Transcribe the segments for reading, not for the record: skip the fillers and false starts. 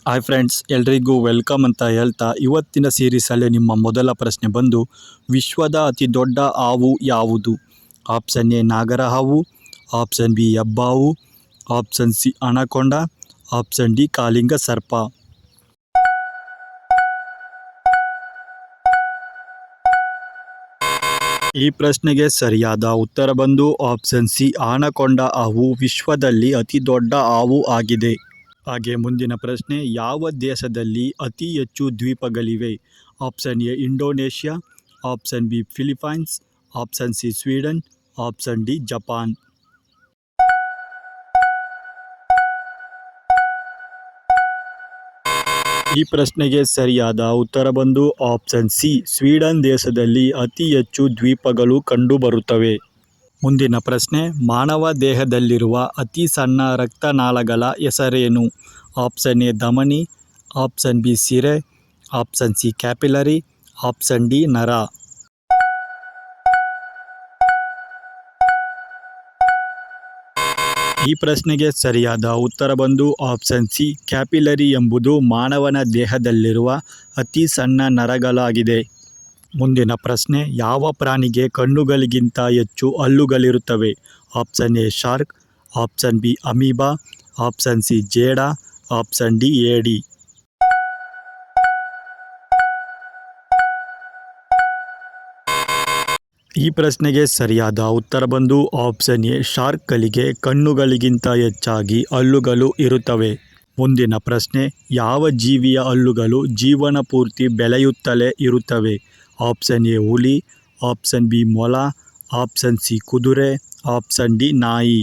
Hi friends, ಎಲ್ರಿಗೂ welcome ಅಂತ ಹೇಳ್ತಾ ಇವತ್ತಿನ ಸೀರೀಸಲ್ಲಿ ನಿಮ್ಮ ಮೊದಲ ಪ್ರಶ್ನೆ ಬಂದು, ವಿಶ್ವದ ಅತಿ ದೊಡ್ಡ ಹಾವು ಯಾವುದು? ಆಪ್ಷನ್ ಎ ನಾಗರ ಹಾವು, ಆಪ್ಷನ್ ಬಿ ಹೆಬ್ಬಾವು, option C anaconda, option D ಕಾಳಿಂಗ ಸರ್ಪ. ಈ ಪ್ರಶ್ನೆಗೆ ಸರಿಯಾದ ಉತ್ತರ ಬಂದು ಆಪ್ಷನ್ ಸಿ ಆನಕೊಂಡ ಹಾವು ವಿಶ್ವದಲ್ಲಿ ಅತಿ ದೊಡ್ಡ ಹಾವು ಆಗಿದೆ. ಹಾಗೆ ಮುಂದಿನ ಪ್ರಶ್ನೆ, ಯಾವ ದೇಶದಲ್ಲಿ ಅತಿ ಹೆಚ್ಚು ದ್ವೀಪಗಳಿವೆ? Option A Indonesia, option B Philippines, option C Sweden, option D Japan. ಈ ಪ್ರಶ್ನೆಗೆ ಸರಿಯಾದ ಉತ್ತರ ಬಂದು ಆಪ್ಷನ್ ಸಿ ಸ್ವೀಡನ್ ದೇಶದಲ್ಲಿ ಅತಿ ಹೆಚ್ಚು ದ್ವೀಪಗಳು ಕಂಡುಬರುತ್ತವೆ. ಮುಂದಿನ ಪ್ರಶ್ನೆ, ಮಾನವ ದೇಹದಲ್ಲಿರುವ ಅತಿ ಸಣ್ಣ ರಕ್ತನಾಳಗಳ ಹೆಸರೇನು? ಆಪ್ಷನ್ ಎ ಧಮನಿ, ಆಪ್ಷನ್ ಬಿ ಸಿರೆ, option C capillary, option D ನರ. ಈ ಪ್ರಶ್ನೆಗೆ ಸರಿಯಾದ ಉತ್ತರ ಬಂದು ಆಪ್ಷನ್ ಸಿ ಕ್ಯಾಪಿಲರಿ ಎಂಬುದು ಮಾನವನ ದೇಹದಲ್ಲಿರುವ ಅತಿ ಸಣ್ಣ ನರಗಳಾಗಿದೆ. ಮುಂದಿನ ಪ್ರಶ್ನೆ, ಯಾವ ಪ್ರಾಣಿಗೆ ಕಣ್ಣುಗಳಿಗಿಂತ ಹೆಚ್ಚು ಹಲ್ಲುಗಳಿರುತ್ತವೆ? Option A shark, option B amoeba, option C ಜೇಡ, ಆಪ್ಷನ್ ಡಿ ಏಡಿ. ಈ ಪ್ರಶ್ನೆಗೆ ಸರಿಯಾದ ಉತ್ತರ ಬಂದು ಆಪ್ಷನ್ ಎ ಶಾರ್ಕ್ಗಳಿಗೆ ಕಣ್ಣುಗಳಿಗಿಂತ ಹೆಚ್ಚಾಗಿ ಹಲ್ಲುಗಳು ಇರುತ್ತವೆ. ಮುಂದಿನ ಪ್ರಶ್ನೆ, ಯಾವ ಜೀವಿಯ ಹಲ್ಲುಗಳು ಜೀವನ ಪೂರ್ತಿ ಬೆಳೆಯುತ್ತಲೇ ಇರುತ್ತವೆ? ಆಪ್ಷನ್ ಎ ಹುಲಿ, ಆಪ್ಷನ್ ಬಿ ಮೊಲ, ಆಪ್ಷನ್ ಸಿ ಕುದುರೆ, ಆಪ್ಷನ್ ಡಿ ನಾಯಿ.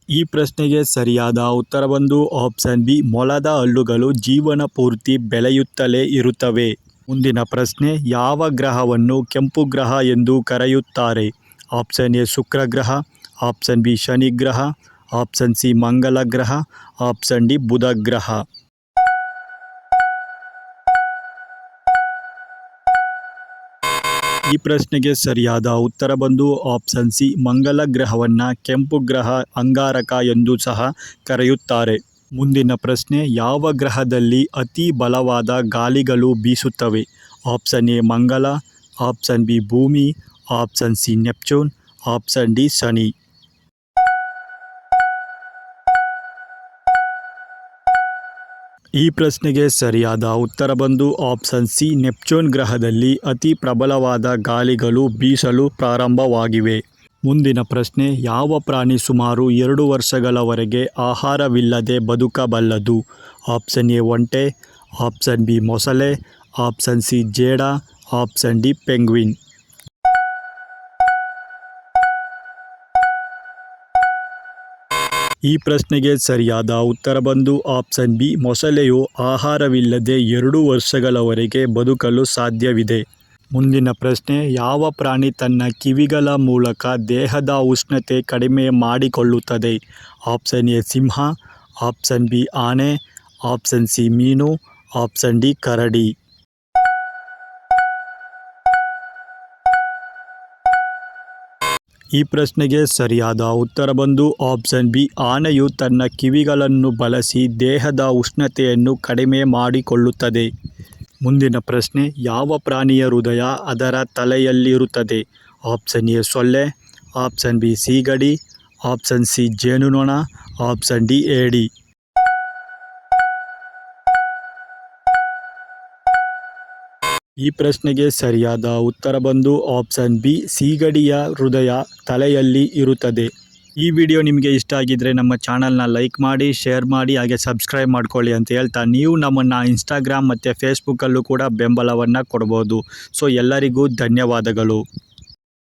ಈ ಪ್ರಶ್ನೆಗೆ ಸರಿಯಾದ ಉತ್ತರ ಬಂದು ಆಪ್ಷನ್ ಬಿ ಮೊಲದ ಹಲ್ಲುಗಳು ಜೀವನ ಪೂರ್ತಿ ಬೆಳೆಯುತ್ತಲೇ ಇರುತ್ತವೆ. ಮುಂದಿನ ಪ್ರಶ್ನೆ, ಯಾವ ಗ್ರಹವನ್ನು ಕೆಂಪು ಗ್ರಹ ಎಂದು ಕರೆಯುತ್ತಾರೆ? ಆಪ್ಷನ್ ಎ ಶುಕ್ರ ಗ್ರಹ, ಆಪ್ಷನ್ ಬಿ ಶನಿ ಗ್ರಹ, ಆಪ್ಷನ್ ಸಿ ಮಂಗಳ ಗ್ರಹ, ಆಪ್ಷನ್ ಡಿ ಬುಧ ಗ್ರಹ. ಈ ಪ್ರಶ್ನೆಗೆ ಸರಿಯಾದ ಉತ್ತರ ಬಂದು ಆಪ್ಷನ್ ಸಿ ಮಂಗಳ ಗ್ರಹವನ್ನು ಕೆಂಪು ಗ್ರಹ ಅಂಗಾರಕ ಎಂದು ಸಹ ಕರೆಯುತ್ತಾರೆ. ಮುಂದಿನ ಪ್ರಶ್ನೆ, ಯಾವ ಗ್ರಹದಲ್ಲಿ ಅತಿ ಬಲವಾದ ಗಾಳಿಗಳು ಬೀಸುತ್ತವೆ? ಆಪ್ಷನ್ ಎ ಮಂಗಳ, ಆಪ್ಷನ್ ಬಿ ಭೂಮಿ, option C Neptune, option D Shani. ಈ ಪ್ರಶ್ನೆಗೆ ಸರಿಯಾದ ಉತ್ತರ ಬಂದು ಆಪ್ಷನ್ ಸಿ ನೆಪ್ಚೂನ್ ಗ್ರಹದಲ್ಲಿ ಅತಿ ಪ್ರಬಲವಾದ ಗಾಳಿಗಳು ಬೀಸಲು ಪ್ರಾರಂಭವಾಗಿವೆ. ಮುಂದಿನ ಪ್ರಶ್ನೆ, ಯಾವ ಪ್ರಾಣಿ ಸುಮಾರು 2 ವರ್ಷಗಳವರೆಗೆ ಆಹಾರವಿಲ್ಲದೆ ಬದುಕಬಲ್ಲದು? ಆಪ್ಷನ್ ಎ ಒಂಟೆ, ಆಪ್ಷನ್ ಬಿ ಮೊಸಳೆ, ಆಪ್ಷನ್ ಸಿ ಜೇಡ, ಆಪ್ಷನ್ ಡಿ ಪೆಂಗ್ವಿನ್. ಈ ಪ್ರಶ್ನೆಗೆ ಸರಿಯಾದ ಉತ್ತರ ಬಂದು ಆಪ್ಷನ್ ಬಿ ಮೊಸಳೆಯು ಆಹಾರವಿಲ್ಲದೆ 2 ವರ್ಷಗಳವರೆಗೆ ಬದುಕಲು ಸಾಧ್ಯವಿದೆ. ಮುಂದಿನ ಪ್ರಶ್ನೆ, ಯಾವ ಪ್ರಾಣಿ ತನ್ನ ಕಿವಿಗಳ ಮೂಲಕ ದೇಹದ ಉಷ್ಣತೆ ಕಡಿಮೆ ಮಾಡಿಕೊಳ್ಳುತ್ತದೆ? Option A Simha, option B ಆನೆ, ಆಪ್ಷನ್ ಸಿ ಮೀನು, ಆಪ್ಷನ್ ಡಿ ಕರಡಿ. ಈ ಪ್ರಶ್ನೆಗೆ ಸರಿಯಾದ ಉತ್ತರ ಬಂದು ಆಪ್ಷನ್ ಬಿ ಆನೆಯು ತನ್ನ ಕಿವಿಗಳನ್ನು ಬಳಸಿ ದೇಹದ ಉಷ್ಣತೆಯನ್ನು ಕಡಿಮೆ ಮಾಡಿಕೊಳ್ಳುತ್ತದೆ. ಮುಂದಿನ ಪ್ರಶ್ನೆ, ಯಾವ ಪ್ರಾಣಿಯ ಹೃದಯ ಅದರ ತಲೆಯಲ್ಲಿರುತ್ತದೆ? ಆಪ್ಷನ್ ಎ ಸೊಳ್ಳೆ, ಆಪ್ಷನ್ ಬಿ ಸೀಗಡಿ, ಆಪ್ಷನ್ ಸಿ ಜೇನುನೊಣ, ಆಪ್ಷನ್ ಡಿ ಏಡಿ. ಈ ಪ್ರಶ್ನೆಗೆ ಸರಿಯಾದ ಉತ್ತರ ಬಂದು ಆಪ್ಷನ್ ಬಿ ಸೀಗಡಿಯ ಹೃದಯ ತಲೆಯಲ್ಲಿ ಇರುತ್ತದೆ. ಈ ವಿಡಿಯೋ ನಿಮಗೆ ಇಷ್ಟ ಆಗಿದ್ದರೆ ನಮ್ಮ ಚಾನಲ್ನ ಲೈಕ್ ಮಾಡಿ, ಶೇರ್ ಮಾಡಿ, ಹಾಗೆ ಸಬ್ಸ್ಕ್ರೈಬ್ ಮಾಡ್ಕೊಳ್ಳಿ ಅಂತ ಹೇಳ್ತಾ, ನೀವು ನಮ್ಮನ್ನು ಇನ್ಸ್ಟಾಗ್ರಾಮ್ ಮತ್ತು ಫೇಸ್ಬುಕ್ಕಲ್ಲೂ ಕೂಡ ಬೆಂಬಲವನ್ನು ಕೊಡ್ಬೋದು. ಸೊ ಎಲ್ಲರಿಗೂ ಧನ್ಯವಾದಗಳು.